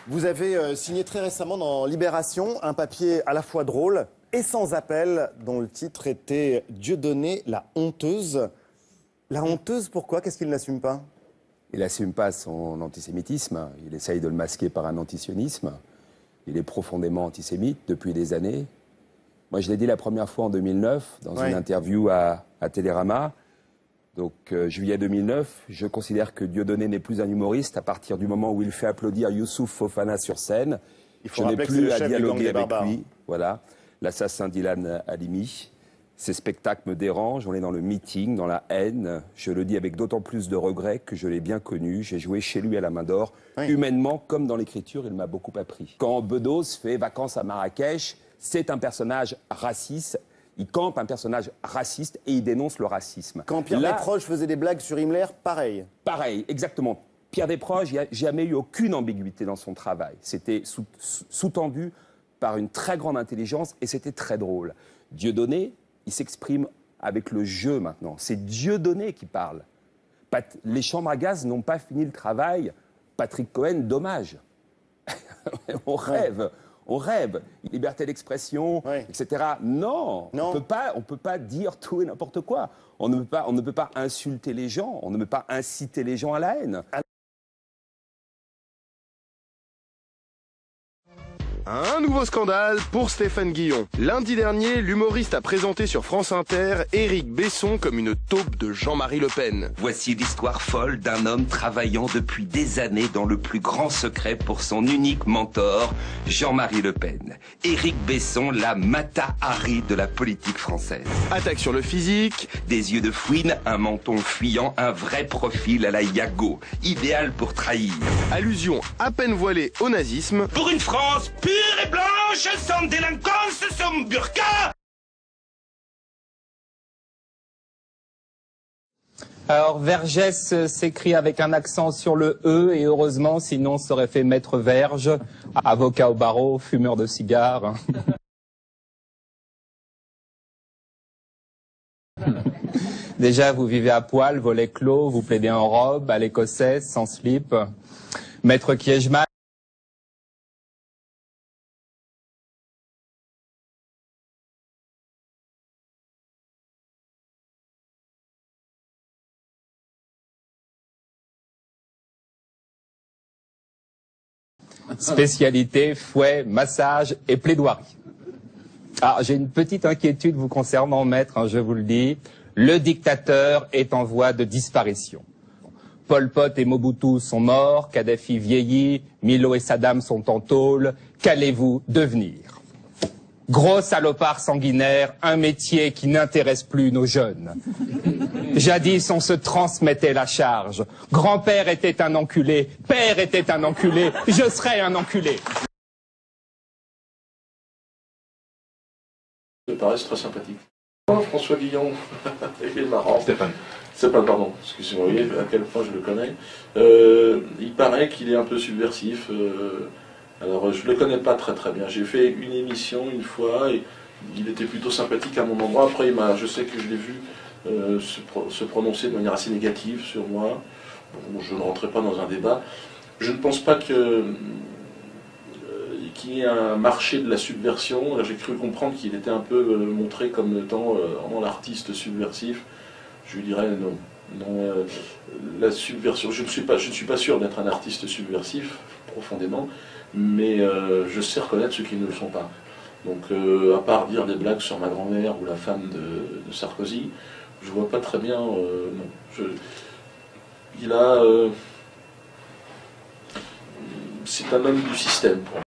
Vous avez signé très récemment dans Libération un papier à la fois drôle et sans appel, dont le titre était « Dieudonné, la honteuse ». La honteuse, pourquoi? Qu'est-ce qu'il n'assume pas? Il n'assume pas son antisémitisme, il essaye de le masquer par un antisionisme. Il est profondément antisémite depuis des années. Moi, je l'ai dit la première fois en 2009, dans une interview à Télérama. Donc, juillet 2009, je considère que Dieudonné n'est plus un humoriste à partir du moment où il fait applaudir Youssouf Fofana sur scène. Je n'ai plus à dialoguer avec lui. Voilà, l'assassin d'Ilan Halimi. Ces spectacles me dérangent, on est dans le meeting, dans la haine. Je le dis avec d'autant plus de regret que je l'ai bien connu. J'ai joué chez lui à la Main d'Or. Humainement, comme dans l'écriture, il m'a beaucoup appris. Quand Bedos fait Vacances à Marrakech, c'est un personnage raciste. Il campe un personnage raciste et il dénonce le racisme. Quand Pierre Desproges faisait des blagues sur Himmler, pareil. Pareil, exactement. Pierre Desproges, il n'y a jamais eu aucune ambiguïté dans son travail. C'était sous-tendu par une très grande intelligence et c'était très drôle. Dieudonné, il s'exprime avec le jeu maintenant. C'est Dieudonné qui parle. Les chambres à gaz n'ont pas fini le travail. Patrick Cohen, dommage. On rêve. On rêve, liberté d'expression, etc. Non, on ne peut pas dire tout et n'importe quoi. On ne peut pas insulter les gens, on ne peut pas inciter les gens à la haine. Un nouveau scandale pour Stéphane Guillon. Lundi dernier, l'humoriste a présenté sur France Inter Éric Besson comme une taupe de Jean-Marie Le Pen. Voici l'histoire folle d'un homme travaillant depuis des années dans le plus grand secret pour son unique mentor, Jean-Marie Le Pen. Éric Besson, la Mata Hari de la politique française. Attaque sur le physique. Des yeux de fouine, un menton fuyant, un vrai profil à la Yago, idéal pour trahir. Allusion à peine voilée au nazisme. Pour une France pure et blanche, sans délinquance, sans burqa. Alors, Vergès s'écrit avec un accent sur le E, et heureusement, sinon, ça aurait fait maître Verge, avocat au barreau, fumeur de cigares. Déjà, vous vivez à poil, volets clos, vous plaidez en robe, à l'écossaise, sans slip. Maître Kiejman. Spécialité, fouet, massage et plaidoirie. Alors, j'ai une petite inquiétude vous concernant, maître, hein, je vous le dis. Le dictateur est en voie de disparition. Pol Pot et Mobutu sont morts, Kadhafi vieillit, Milo et Saddam sont en tôle. Qu'allez-vous devenir? Gros salopard sanguinaire, un métier qui n'intéresse plus nos jeunes. Jadis, on se transmettait la charge. Grand-père était un enculé, père était un enculé, je serai un enculé. Ça paraît très sympathique. François Guillon, il est marrant. Stéphane, pardon, excusez-moi, vous voyez à quel point je le connais. Il paraît qu'il est un peu subversif. Alors, je ne le connais pas très bien. J'ai fait une émission une fois et il était plutôt sympathique à mon endroit. Après, je sais que je l'ai vu se prononcer de manière assez négative sur moi. Bon, je ne rentrerai pas dans un débat. Je ne pense pas qu'il y ait un marché de la subversion. J'ai cru comprendre qu'il était un peu montré comme étant l'artiste subversif. Je lui dirais non. Non, la subversion, je ne suis pas sûr d'être un artiste subversif, profondément, mais je sais reconnaître ceux qui ne le sont pas. Donc, à part dire des blagues sur ma grand-mère ou la femme de Sarkozy, je vois pas très bien, non. C'est un homme du système, pour moi.